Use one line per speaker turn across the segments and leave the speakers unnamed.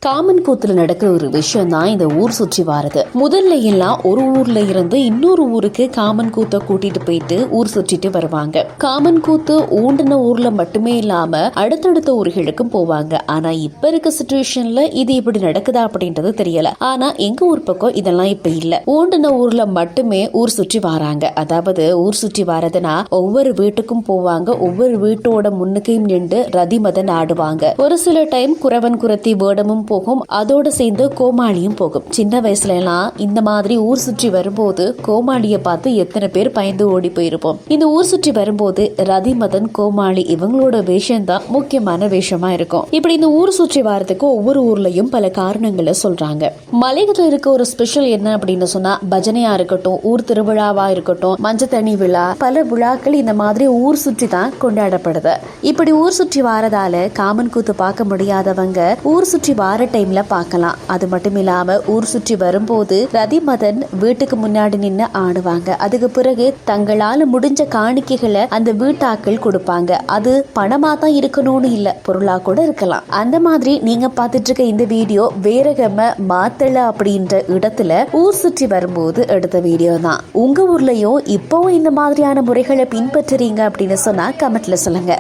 Common கூத்துல நடக்கிற ஒரு விஷயம் தான் இந்த ஊர் சுற்றி வாரது. முதல்ல எல்லாம் ஒரு ஊர்ல இருந்து இன்னொரு ஊருக்கு காமன் கூத்த கூட்டிட்டு போயிட்டு ஊர் சுற்றிட்டு வருவாங்க. காமன் கூத்து ஊண்டின ஊர்ல மட்டுமே இல்லாம அடுத்தடுத்த ஊர்களுக்கும் போவாங்க. ஆனா இப்ப இருக்க சிச்சுவேஷன்ல இது இப்படி நடக்குதா அப்படின்றது தெரியல. ஆனா எங்க ஊர் பக்கம் இதெல்லாம் இப்ப இல்ல. ஊண்டின ஊர்ல மட்டுமே ஊர் சுற்றி வராங்க. அதாவது ஊர் சுற்றி வரதுன்னா ஒவ்வொரு வீட்டுக்கும் போவாங்க. ஒவ்வொரு வீட்டோட முன்னுக்கையும் நின்று ரதிமதன் ஆடுவாங்க. ஒரு சில டைம் குறவன் குரத்தி வேடமும் போகும், அதோட சேர்ந்து கோமாளியும் போகும். சின்ன வயசுல எல்லாம் இந்த மாதிரி ஊர் சுற்றி வரும்போது கோமாளிய பார்த்து எத்தனை பேர் பயந்து ஓடி போயிருப்போம். இந்த ஊர் சுற்றி வரும்போது ரதிமதன், கோமாளி இவங்களோட வேஷம் தான் முக்கியமான வேஷமா இருக்கும். இப்படி இந்த ஊர் சுற்றி வரதுக்கு ஒவ்வொரு ஊர்லயும் பல காரணங்களை சொல்றாங்க. மலைகள்ல இருக்க ஒரு ஸ்பெஷல் என்ன அப்படின்னு சொன்னா பஜனையா இருக்கட்டும், ஊர் திருவிழாவா இருக்கட்டும், மஞ்ச தண்ணி விழா, பல விழாக்கள் இந்த மாதிரி ஊர் சுற்றி தான் கொண்டாடப்படுது. இப்படி ஊர் சுற்றி வாரதால காமன் கூத்து பார்க்க முடியாதவங்க ஊர் சுற்றி வார டைம்ல பார்க்கலாம். அது மட்டும் இல்லாம ஊர் சுற்றி வரும்போது ரதிமதன் வீட்டுக்கு முன்னாடி நின்று ஆடுவாங்க. அதுக்கு பிறகு தங்களால முடிஞ்ச காணிக்கைகளை அந்த வீட்டாக்கள் கொடுப்பாங்க. அது பணமா தான் இருக்கணும்னு இல்ல, பொருளா கூட இருக்கலாம். அந்த மாதிரி நீங்க பார்த்துட்டு இருக்க இந்த வீடியோ வேரகம மாத்தள அப்படின்ற இடத்துல ஊர் சுற்றி வரும்போது எடுத்த வீடியோ தான். உங்க ஊர்லயும் இப்பவும் இந்த மாதிரியான முறைகளை பின்பற்றுறீங்க அப்படின்னு சொன்னா கமெண்ட்ல சொல்லுங்க.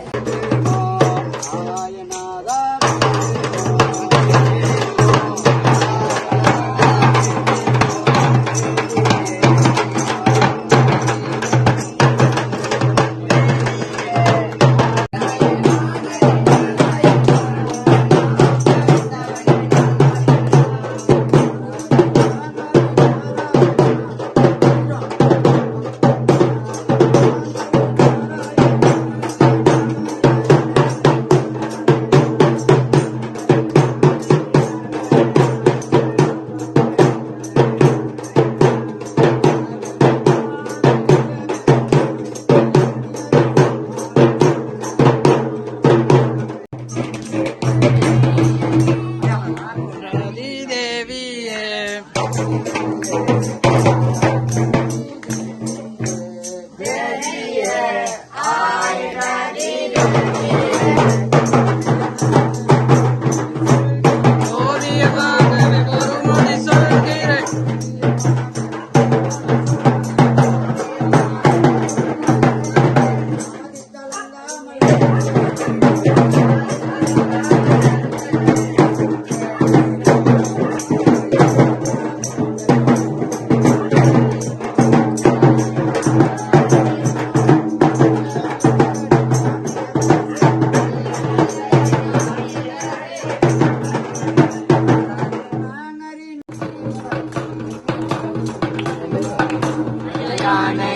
யானை